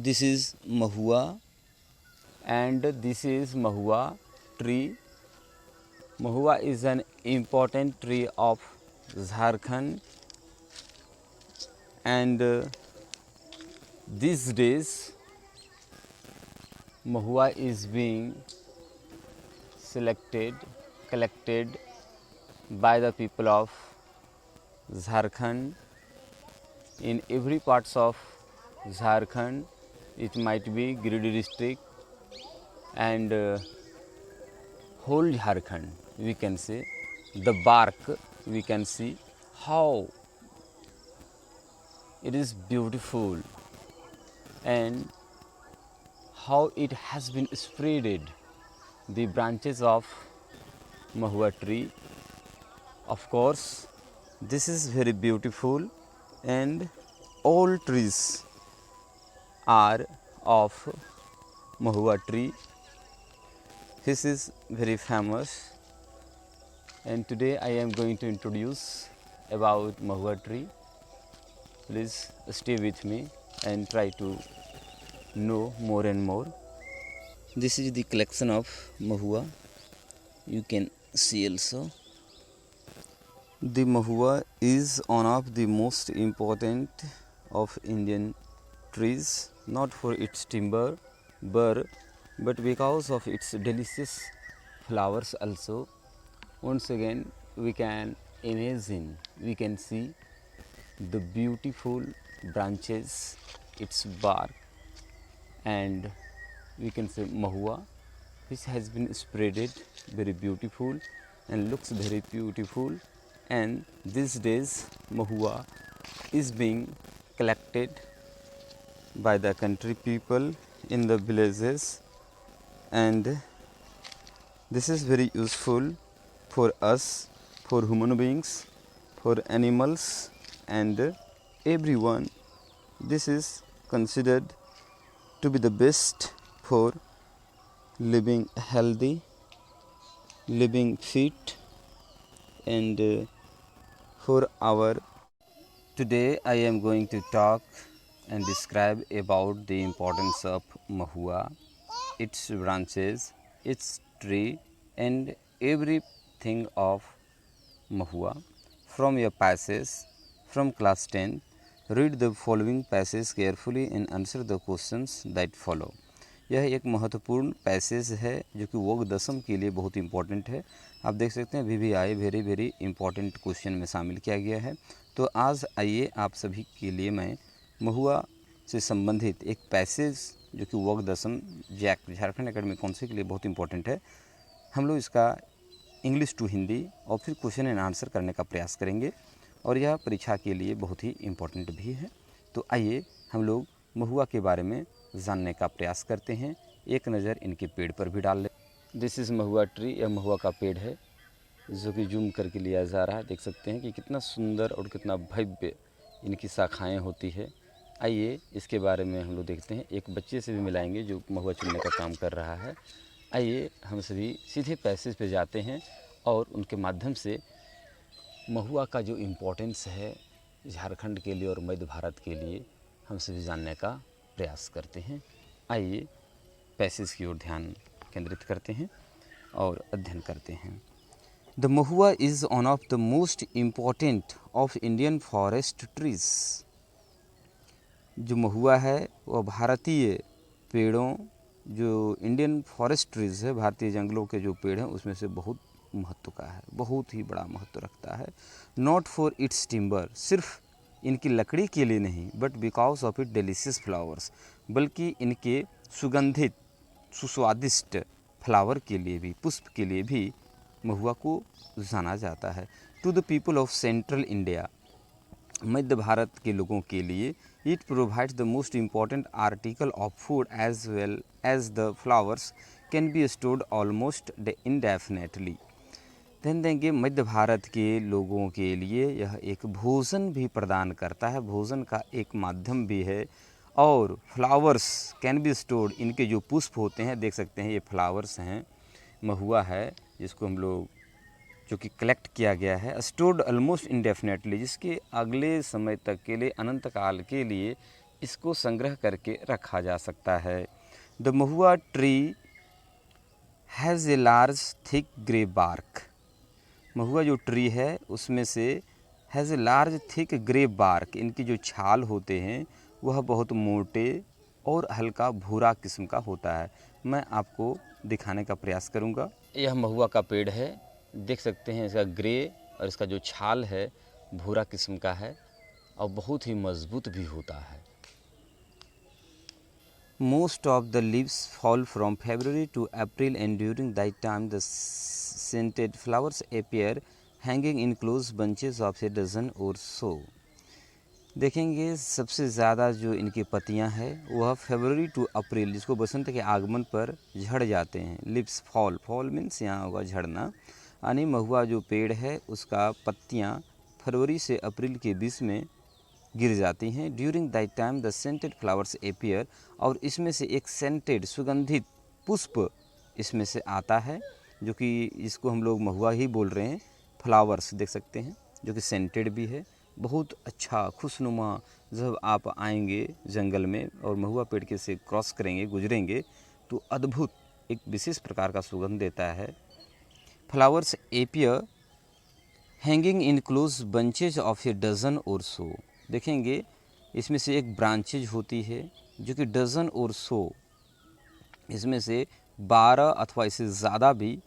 This is mahua, and this is mahua tree. Mahua is an important tree of Jharkhand, and these days mahua is being collected by the people of Jharkhand in every parts of Jharkhand. It might be Giridih district and whole Jharkhand. We can say the bark, we can see how it is beautiful and how it has been spreaded, the branches of mahua tree. Of course, this is very beautiful, and all trees are of mahua tree. This is very famous, and today I am going to introduce about mahua tree. Please stay with me and try to know more and more. This is the collection of mahua. You can see also. The mahua is one of the most important of Indian trees, not for its timber, but because of its delicious flowers also. Once again, we can imagine, we can see the beautiful branches, its bark, and we can say mahua, which has been spreaded very beautiful and looks very beautiful. And these days mahua is being collected by the country people in the villages, and this is very useful for us, for human beings, for animals, and everyone. This is considered to be the best for living healthy, living fit, and for our. Today I am going to talk and describe about the importance of mahua, its branches, its tree, and everything of mahua. From your passage from class 10, read the following passage carefully and answer the questions that follow. यह एक महत्वपूर्ण passage है जो कि वोग दसम के लिए बहुत इंपॉर्टेंट है। आप देख सकते हैं VVI very very important question में शामिल किया गया है। तो आज आइए आप सभी के लिए मैं महुआ से संबंधित एक पैसेज जो कि वोग दसम जैक झारखंड एकेडमिक काउंसिल के लिए बहुत इंपॉर्टेंट है, हम लोग इसका इंग्लिश टू हिंदी और फिर क्वेश्चन एंड आंसर करने का प्रयास करेंगे, और यह परीक्षा के लिए बहुत ही इम्पोर्टेंट भी है। तो आइए हम लोग महुआ के बारे में जानने का प्रयास करते हैं। एक नज़र इनके पेड़ पर भी डाल लें। दिस इज़ महुआ ट्री, यह महुआ का पेड़ है जो कि जूम करके लिया जा रहा है। देख सकते हैं कि कितना सुंदर और कितना भव्य इनकी शाखाएँ होती है। आइए इसके बारे में हम लोग देखते हैं। एक बच्चे से भी मिलाएंगे जो महुआ चुनने का काम कर रहा है। आइए हम सभी सीधे पैसेज पे जाते हैं और उनके माध्यम से महुआ का जो इम्पोर्टेंस है झारखंड के लिए और मध्य भारत के लिए हम सभी जानने का प्रयास करते हैं। आइए पैसेज की ओर ध्यान केंद्रित करते हैं और अध्ययन करते हैं। The Mahua is one of the most important of Indian forest trees. जो महुआ है वह भारतीय पेड़ों, जो इंडियन फॉरेस्ट ट्रीज़ है, भारतीय जंगलों के जो पेड़ हैं उसमें से बहुत महत्व का है, बहुत ही बड़ा महत्व रखता है। नॉट फॉर इट्स टिम्बर, सिर्फ इनकी लकड़ी के लिए नहीं, but because of it delicious flowers, बल्कि इनके सुगंधित सुस्वादिष्ट फ्लावर के लिए भी, पुष्प के लिए भी महुआ को जाना जाता है। To the people of central India, मध्य भारत के लोगों के लिए, it provides the most important article of food as well as the flowers can be stored almost indefinitely. ध्यान देंगे मध्य भारत के लोगों के लिए यह एक भोजन भी प्रदान करता है, भोजन का एक माध्यम भी है। और फ्लावर्स कैन बी स्टोर्ड, इनके जो पुष्प होते हैं, देख सकते हैं ये फ्लावर्स हैं, महुआ है जिसको हम लोग जो कि कलेक्ट किया गया है, स्टोर्ड ऑलमोस्ट इंडेफिनेटली, जिसके अगले समय तक के लिए, अनंत काल के लिए इसको संग्रह करके रखा जा सकता है। The mahua tree has a large thick grey bark. महुआ जो ट्री है उसमें से has a large thick grey bark, इनकी जो छाल होते हैं वह बहुत मोटे और हल्का भूरा किस्म का होता है। मैं आपको दिखाने का प्रयास करूंगा। यह महुआ का पेड़ है, देख सकते हैं इसका ग्रे और इसका जो छाल है भूरा किस्म का है और बहुत ही मजबूत भी होता है। Most of the leaves fall from February to April, and during that time the scented flowers appear hanging in close bunches of a dozen or so. देखेंगे सबसे ज़्यादा जो इनकी पत्तियां हैं वह फरवरी टू अप्रैल, जिसको बसंत के आगमन पर झड़ जाते हैं। लिप्स फॉल, फॉल मीन्स यहाँ होगा झड़ना, यानी महुआ जो पेड़ है उसका पत्तियां फरवरी से अप्रैल के बीच में गिर जाती हैं। During that time the scented flowers appear, और इसमें से एक सेंटेड सुगंधित पुष्प इसमें से आता है, जो कि इसको हम लोग महुआ ही बोल रहे हैं। फ्लावर्स देख सकते हैं जो कि सेंटेड भी है, बहुत अच्छा खुशनुमा। जब आप आएंगे जंगल में और महुआ पेड़ के से क्रॉस करेंगे, गुजरेंगे, तो अद्भुत एक विशेष प्रकार का सुगंध देता है। Flowers appear hanging in close bunches of a dozen or so. देखेंगे इसमें से एक ब्रांचेज होती है जो कि डजन और सो, इसमें से 12 अथवा इससे ज़्यादा भी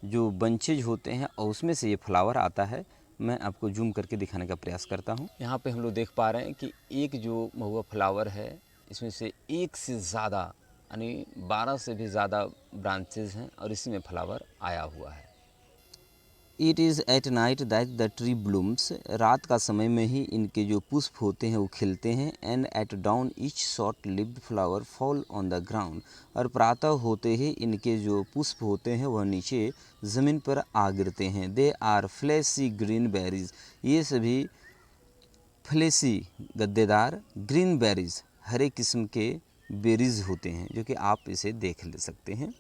जो बंचेज होते हैं और उसमें से ये फ्लावर आता है। मैं आपको जूम करके दिखाने का प्रयास करता हूँ। यहाँ पे हम लोग देख पा रहे हैं कि एक जो महुआ फ्लावर है इसमें से एक से ज़्यादा यानी 12 से भी ज़्यादा ब्रांचेज हैं और इसी में फ्लावर आया हुआ है। It is at night that the tree blooms, रात का समय में ही इनके जो पुष्प होते हैं वो खिलते हैं। And at dawn each short lived flower fall on the ground, और प्रातः होते ही इनके जो पुष्प होते हैं वह नीचे ज़मीन पर आ गिरते हैं। They are fleshy green berries, ये सभी फ्लैशी गद्देदार ग्रीन बेरीज हरे किस्म के बेरीज होते हैं, जो कि आप इसे देख ले सकते हैं।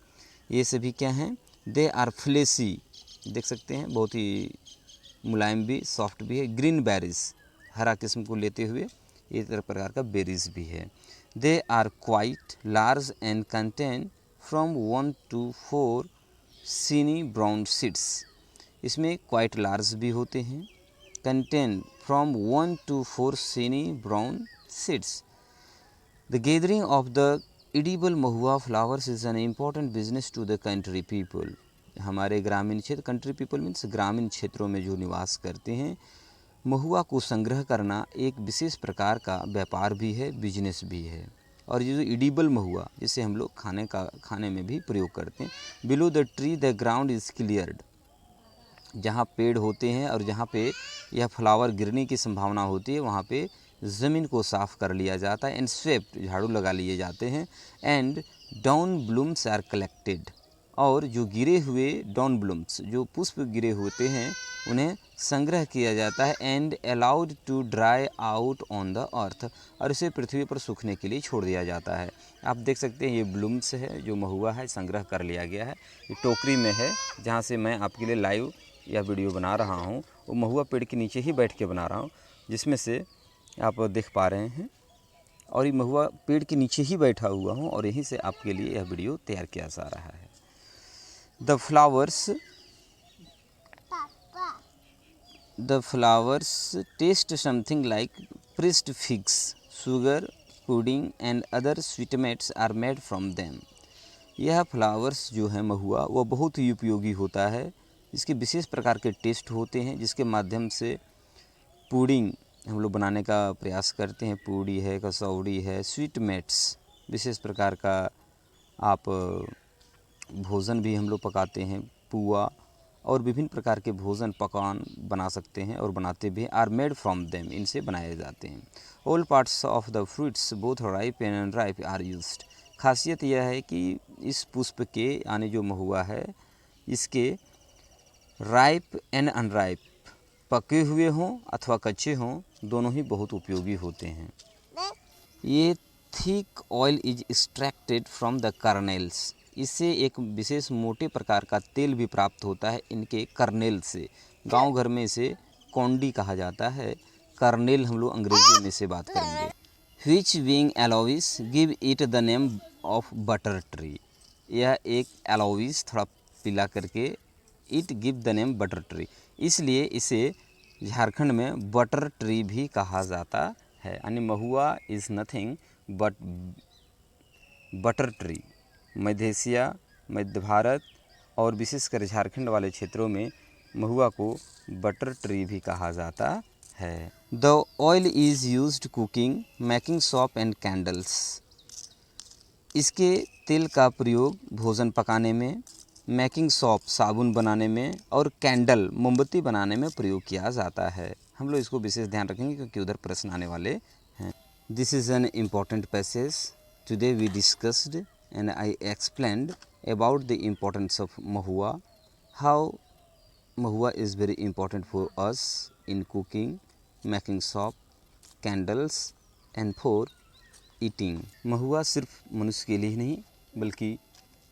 ये सभी क्या हैं? दे आर फ्लैशी, देख सकते हैं बहुत ही मुलायम भी, सॉफ्ट भी है। ग्रीन बेरीज हरा किस्म को लेते हुए ये तरह प्रकार का बेरीज भी है। They are quite large and contain from 1 to 4 shiny brown seeds, इसमें क्वाइट लार्ज भी होते हैं। Contain from 1 to 4 shiny brown seeds. The gathering of the edible mahua flowers is an important business to the country people. हमारे ग्रामीण क्षेत्र, country people means ग्रामीण क्षेत्रों में जो निवास करते हैं, महुआ को संग्रह करना एक विशेष प्रकार का व्यापार भी है, बिजनेस भी है। और ये जो एडिबल महुआ जिसे हम लोग खाने में भी प्रयोग करते हैं। Below the tree the ground is cleared, जहाँ पेड़ होते हैं और जहाँ पे यह फ्लावर गिरने की संभावना होती है वहाँ पे ज़मीन को साफ़ कर लिया जाता है। एंड स्वेप्ट, झाड़ू लगा लिए जाते हैं। And down blooms are collected, और जो गिरे हुए डाउन ब्लूम्स, जो पुष्प गिरे होते हैं, उन्हें संग्रह किया जाता है। And allowed to dry out on the earth, और इसे पृथ्वी पर सूखने के लिए छोड़ दिया जाता है। आप देख सकते हैं ये ब्लूम्स है, जो महुआ है संग्रह कर लिया गया है। ये टोकरी में है, जहाँ से मैं आपके लिए लाइव यह वीडियो बना रहा हूँ, वो महुआ पेड़ के नीचे ही बैठ के बना रहा हूँ, जिसमें से आप देख पा रहे हैं। और ये महुआ पेड़ के नीचे ही बैठा हुआ हूँ और यहीं से आपके लिए यह वीडियो तैयार किया जा रहा है। The flowers taste something like pressed figs. Sugar, pudding and other sweetmeats are made from them. यह फ्लावर्स जो है महुआ वह बहुत ही उपयोगी होता है। इसके विशेष प्रकार के टेस्ट होते हैं, जिसके माध्यम से पुडिंग हम लोग बनाने का प्रयास करते हैं। पूड़ी है, कसौड़ी है, स्वीटमेट्स विशेष प्रकार का आप भोजन भी हम लोग पकाते हैं, पुआ और विभिन्न प्रकार के भोजन पकवान बना सकते हैं और बनाते भी। आर मेड फ्रॉम देम, इनसे बनाए जाते हैं। All parts of the fruits both ripe and unripe are used. खासियत यह है कि इस पुष्प के यानी जो महुआ है, इसके राइप एंड अनराइप, पके हुए हों अथवा कच्चे हों, दोनों ही बहुत उपयोगी होते हैं। ये thick oil is extracted from the kernels, इससे एक विशेष मोटे प्रकार का तेल भी प्राप्त होता है इनके कर्नेल से। गांव घर में इसे कौंडी कहा जाता है। कर्नेल हम लोग अंग्रेजी में से बात करेंगे। which being aloes give it the name of butter tree। यह एक एलोविस थोड़ा पीला करके it give the name butter tree, इसलिए इसे झारखंड में बटर ट्री भी कहा जाता है। यानी mahua is nothing but butter tree. मध्य एशिया, मध्य भारत और विशेषकर झारखंड वाले क्षेत्रों में महुआ को बटर ट्री भी कहा जाता है। The oil is used cooking, making soap and candles. इसके तेल का प्रयोग भोजन पकाने में, मेकिंग सोप साबुन बनाने में और कैंडल मोमबत्ती बनाने में प्रयोग किया जाता है। हम लोग इसको विशेष ध्यान रखेंगे क्योंकि उधर प्रश्न आने वाले हैं। This is an important passage. Today we discussed and I explained about the importance of mahua, how mahua is very important for us in cooking, making soap, candles and for eating. महुआ सिर्फ मनुष्य के लिए ही नहीं बल्कि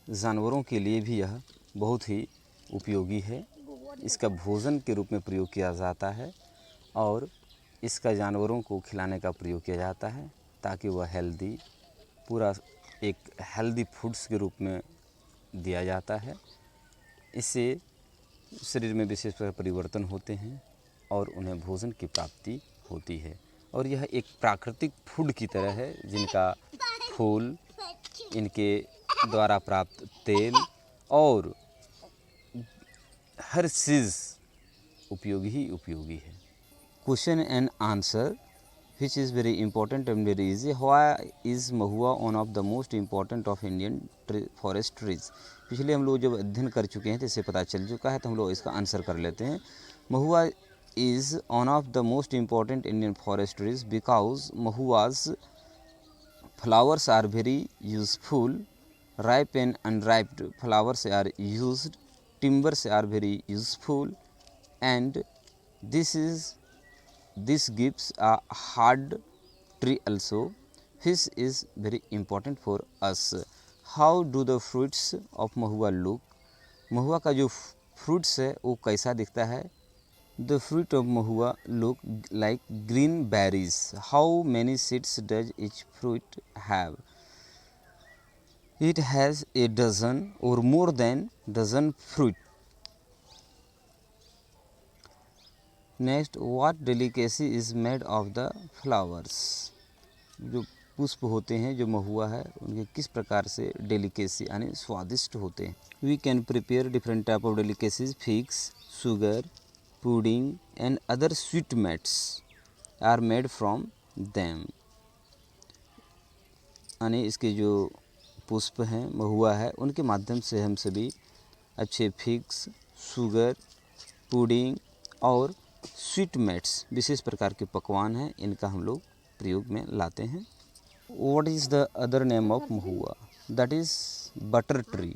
जानवरों के लिए भी यह बहुत ही उपयोगी है। इसका भोजन के रूप में प्रयोग किया जाता है और इसका जानवरों को खिलाने का प्रयोग किया जाता है ताकि वह हेल्दी, पूरा एक हेल्दी फूड्स के रूप में दिया जाता है। इससे शरीर में विशेष प्रकार परिवर्तन होते हैं और उन्हें भोजन की प्राप्ति होती है। और यह एक प्राकृतिक फूड की तरह है जिनका फूल, इनके द्वारा प्राप्त तेल और हर चीज़ उपयोगी ही उपयोगी है। Question and answer which is very important and very easy. Why is mahua one of the most important of Indian forest trees? पिछले हम लोग जब अध्ययन कर चुके हैं तो इससे पता चल चुका है, तो हम लोग इसका आंसर कर लेते हैं। महुआ is one of the most important Indian forest trees because mahua's flowers are very useful. Ripe and unripe flowers are used. Timbers are very useful, and this gives a hard tree also, which is very important for us. How do the fruits of mahua look? महुआ का जो fruits है वो कैसा दिखता है? The fruit of mahua look like green berries. How many seeds does each fruit have? It has a dozen or more than dozen fruit. Next, what delicacy is made of the flowers? जो पुष्प होते हैं जो महुआ है उनके किस प्रकार से डेलिकेसी यानी स्वादिष्ट होते हैं। We can prepare different type of delicacies. Figs, sugar, pudding and other sweetmeats are made from them. यानी इसके जो पुष्प हैं, महुआ है, उनके माध्यम से हम सभी अच्छे फिग्स, शुगर, पुडिंग और स्वीटमेट्स विशेष प्रकार के पकवान हैं, इनका हम लोग प्रयोग में लाते हैं। What is the other name of mahua? That is butter tree.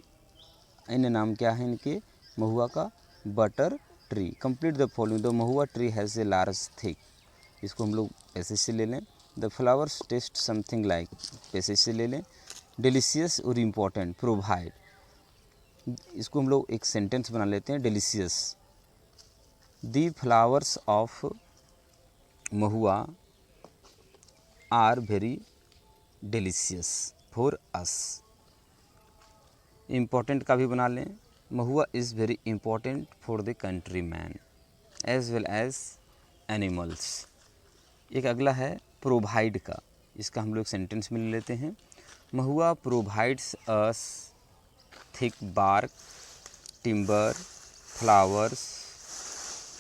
अन्य नाम क्या है इनके? महुआ का butter tree. Complete the following. The mahua tree has a large thick. इसको हम लोग ऐसे से ले लें। The flowers taste something like, ऐसे से ले लें। डिलीशियस और इम्पॉर्टेंट, प्रोवाइड, इसको हम लोग एक सेंटेंस बना लेते हैं, delicious. The flowers of mahua are very delicious for us. Important का भी बना लें, mahua is very important for the country man as well as animals. एक अगला है प्रोवाइड का, इसका हम लोग सेंटेंस में ले लेते हैं। Mahua provides us thick bark, timber, flowers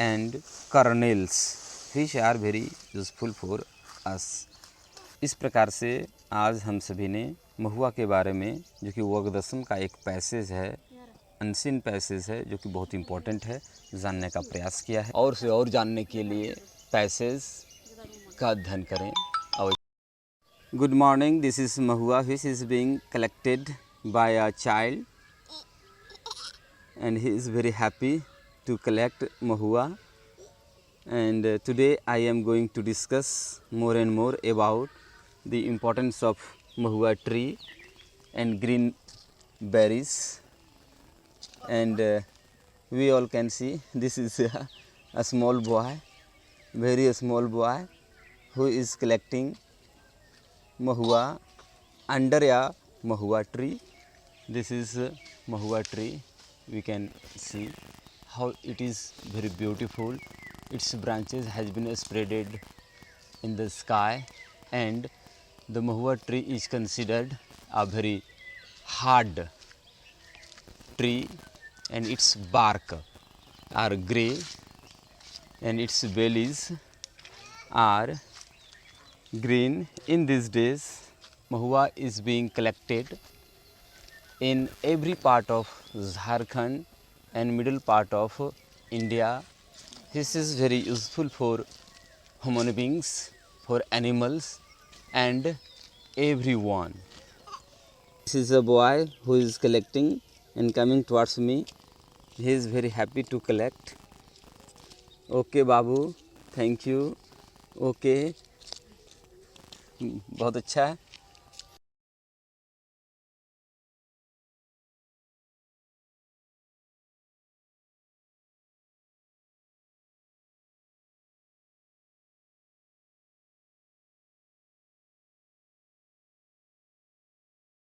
and kernels which are very useful for us। इस प्रकार से आज हम सभी ने महुआ के बारे में, जो कि वर्गदशम का एक पैसेज है, अनसीन पैसेज है, जो कि बहुत इम्पोर्टेंट है, जानने का प्रयास किया है। और से और जानने के लिए पैसेज का अध्ययन करें। और good morning, this is Mahua which is being collected by a child and he is very happy to collect mahua, and today I am going to discuss more and more about the importance of mahua tree and green berries, and we all can see this is a small boy, very small boy, who is collecting mahua under a mahua tree. This is a mahua tree. We can see how it is very beautiful. Its branches has been spreaded in the sky, and the mahua tree is considered a very hard tree, and its bark are grey and its bellies are green. In these days, mahua is being collected in every part of Jharkhand and middle part of India. This is very useful for human beings, for animals, and everyone. This is a boy who is collecting and coming towards me. He is very happy to collect. Okay Babu, thank you. Okay, बहुत अच्छा है.